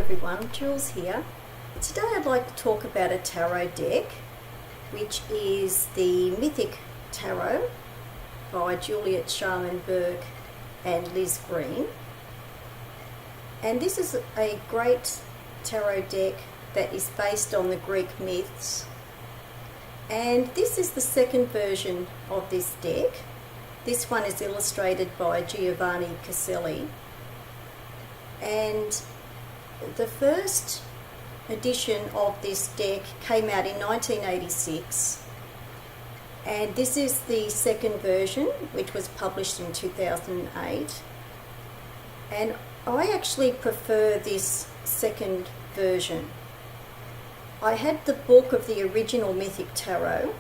everyone, Jules here. Today I'd like to talk about a tarot deck, which is the Mythic Tarot by Juliet, Sharman-Burke and Liz Greene. And this is a great tarot deck that is based on the Greek myths. And this is the second version of this deck. This one is illustrated by Giovanni Caselli. And the first edition of this deck came out in 1986, and this is the second version, which was published in 2008. And I actually prefer this second version. I had the book of the original Mythic Tarot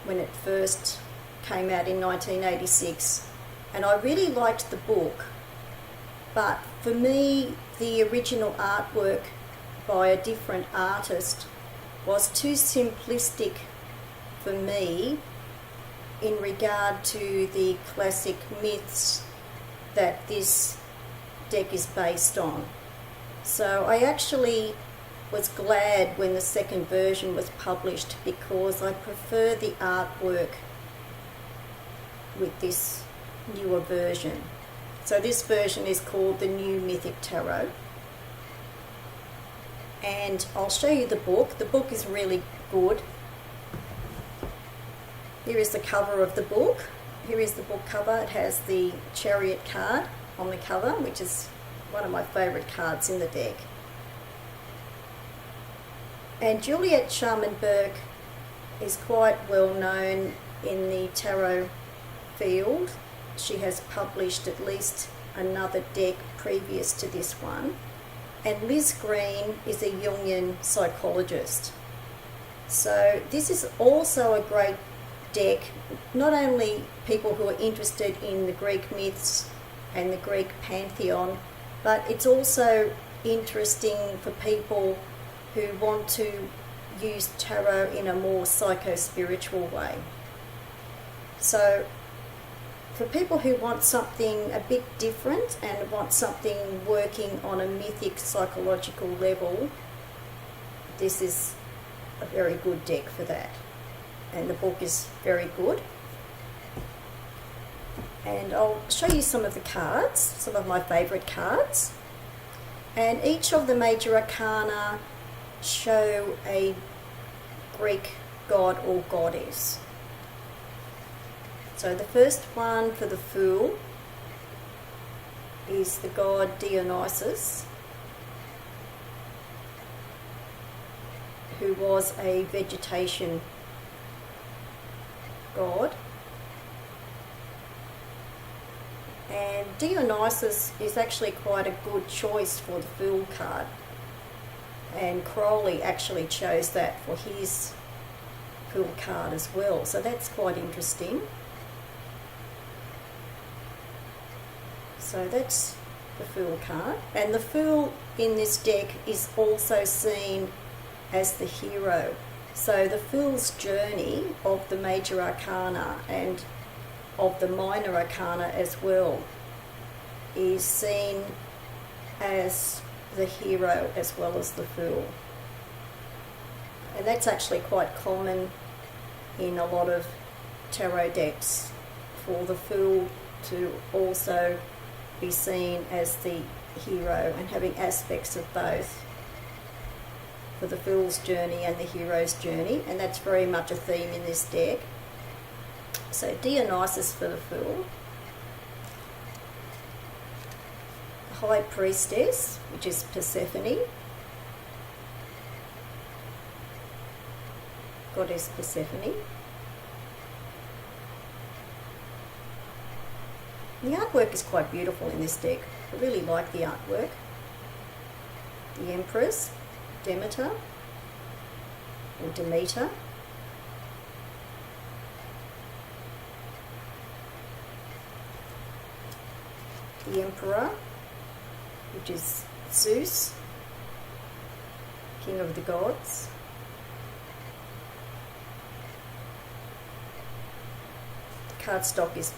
when it first came out in 1986, and I really liked the book. But for me, the original artwork by a different artist was too simplistic for me in regard to the classic myths that this deck is based on. So I actually was glad when the second version was published, because I prefer the artwork with this newer version. So this version is called the New Mythic Tarot. And I'll show you the book. The book is really good. Here is the cover of the book. Here is the book cover. It has the Chariot card on the cover, which is one of my favourite cards in the deck. And Juliet Sharman-Burke is quite well known in the tarot field. She has published at least another deck previous to this one. And Liz Greene is a Jungian psychologist. So this is also a great deck, not only people who are interested in the Greek myths and the Greek pantheon, but it's also interesting for people who want to use tarot in a more psycho-spiritual way. So for people who want something a bit different and want something working on a mythic psychological level, this is a very good deck for that. And the book is very good. And I'll show you some of the cards, some of my favourite cards. And each of the major arcana show a Greek god or goddess. So the first one for the Fool is the god Dionysus, who was a vegetation god. And Dionysus is actually quite a good choice for the Fool card. And Crowley actually chose that for his Fool card as well. So that's quite interesting. So that's the Fool card. And the Fool in this deck is also seen as the hero. So the Fool's journey of the major arcana and of the minor arcana as well is seen as the hero as well as the Fool. And that's actually quite common in a lot of tarot decks, for the Fool to also be seen as the hero and having aspects of both, for the Fool's journey and the hero's journey, and that's very much a theme in this deck. So Dionysus for the Fool, the High Priestess, which is Persephone, Goddess Persephone. The artwork is quite beautiful in this deck. I really like the artwork. The Empress, Demeter, or Demeter. The Emperor, which is Zeus, King of the Gods. The cardstock is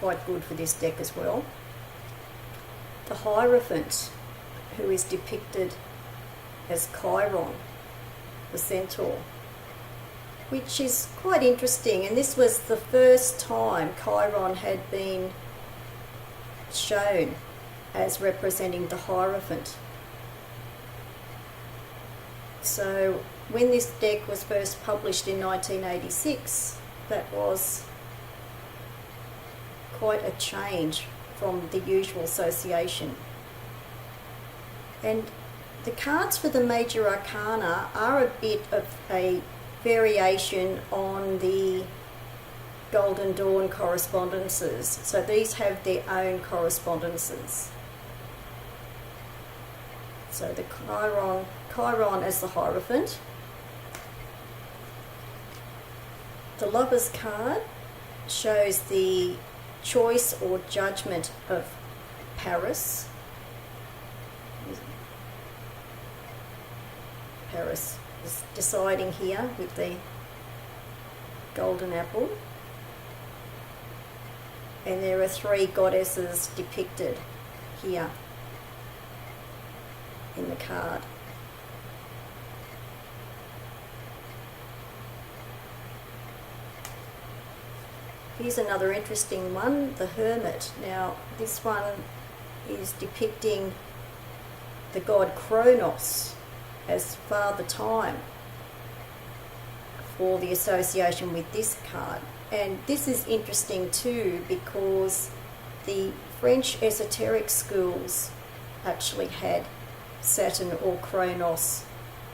quite good for this deck as well. The Hierophant, who is depicted as Chiron, the centaur, which is quite interesting. And this was the first time Chiron had been shown as representing the Hierophant. So when this deck was first published in 1986, that was quite a change from the usual association. And the cards for the major arcana are a bit of a variation on the Golden Dawn correspondences. So these have their own correspondences. So the Chiron as the Hierophant. The Lover's card shows the choice or judgment of Paris. Paris is deciding here with the golden apple. And there are 3 goddesses depicted here in the card. Here's another interesting one, the Hermit. Now, this one is depicting the god Kronos as Father Time for the association with this card. And this is interesting too, because the French esoteric schools actually had Saturn or Kronos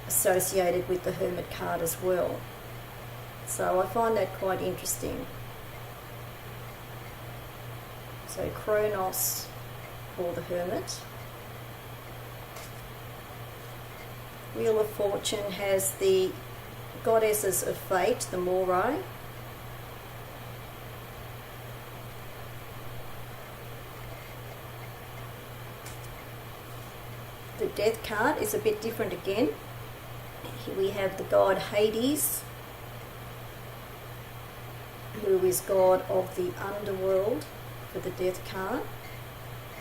associated with the Hermit card as well. So I find that quite interesting. So Kronos for the Hermit. Wheel of Fortune has the goddesses of fate, the Moirai. The Death card is a bit different again. Here we have the god Hades, who is god of the underworld for the Death card.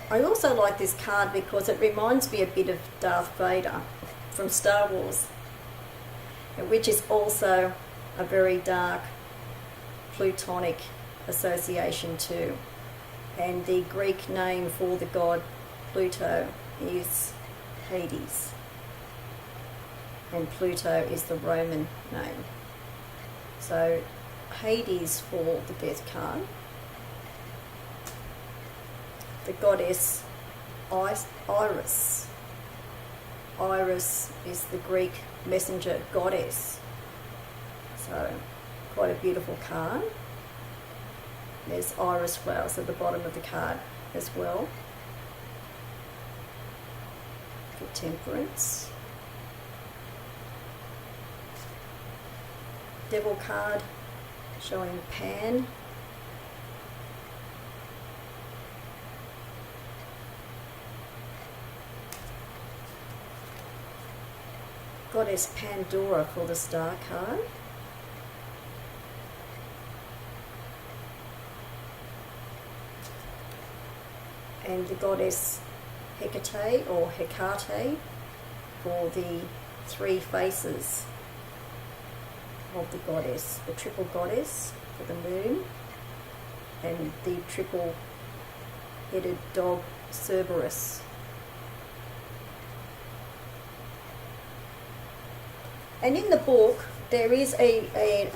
I also like this card because it reminds me a bit of Darth Vader from Star Wars, which is also a very dark Plutonic association too. And the Greek name for the god Pluto is Hades, and Pluto is the Roman name. So Hades for the Death card. The goddess Iris. Iris is the Greek messenger goddess. So quite a beautiful card. There's iris flowers at the bottom of the card as well. For Temperance. Devil card showing Pan. Goddess Pandora for the Star card. And the goddess Hecate or Hecate for the 3 faces of the goddess. The triple goddess for the moon, and the triple-headed dog Cerberus. And in the book, there is an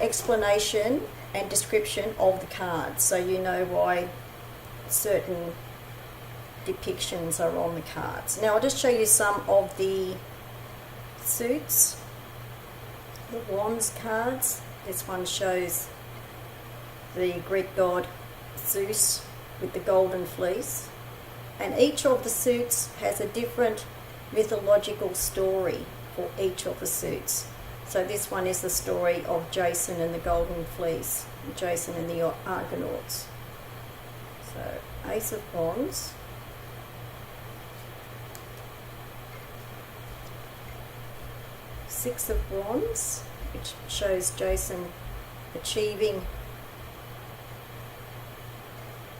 explanation and description of the cards, so you know why certain depictions are on the cards. Now I'll just show you some of the suits. The Wands cards. This one shows the Greek god Zeus with the golden fleece. And each of the suits has a different mythological story for each of the suits. So this one is the story of Jason and the golden fleece, Jason and the Argonauts. So Ace of Wands. Six of Wands, which shows Jason achieving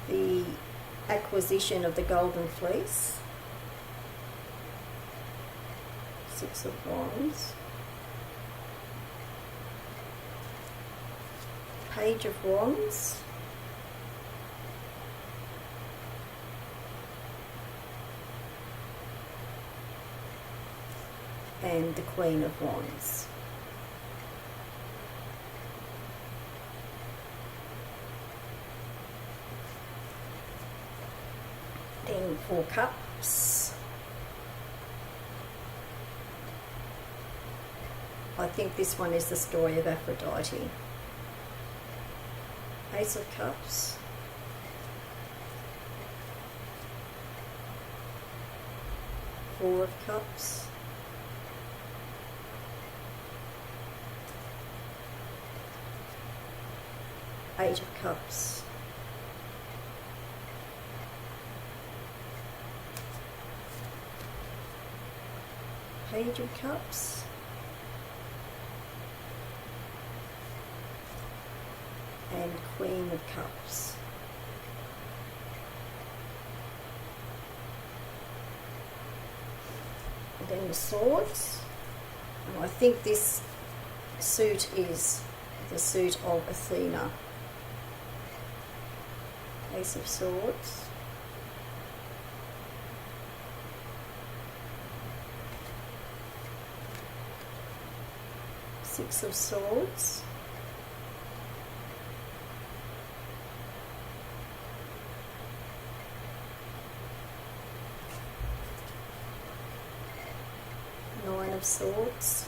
the acquisition of the golden fleece. Six of Wands, Page of Wands, and the Queen of Wands. Then Four Cups. I think this one is the story of Aphrodite. Ace of Cups. Four of Cups. Eight of Cups. Page of Cups. And Queen of Cups. And then the Swords. And I think this suit is the suit of Athena. Ace of Swords. Six of Swords. Nine of Swords.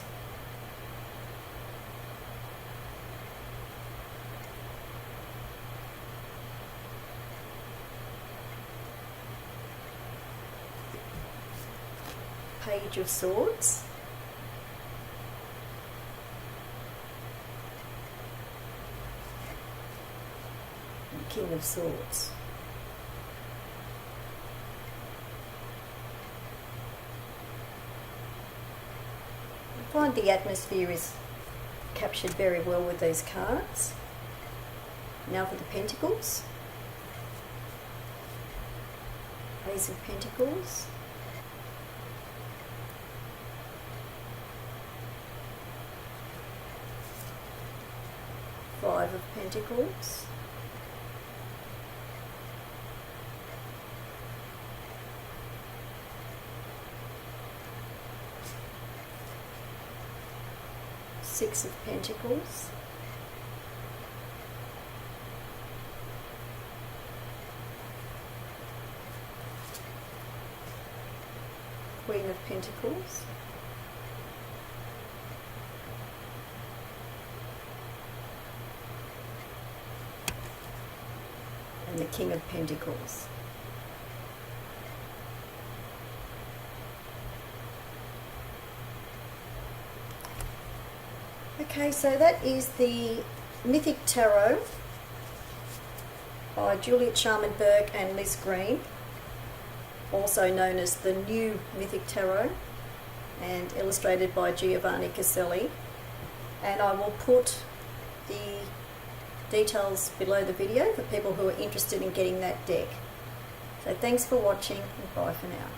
Page of Swords. And King of Swords. I find the atmosphere is captured very well with these cards. Now for the Pentacles. Ace of Pentacles. Five of Pentacles. Six of Pentacles. Queen of Pentacles. And the King of Pentacles. Okay, so that is the Mythic Tarot by Juliet Sharman-Burke and Liz Greene, also known as the New Mythic Tarot, and illustrated by Giovanni Caselli. And I will put the details below the video for people who are interested in getting that deck. So thanks for watching, and bye for now.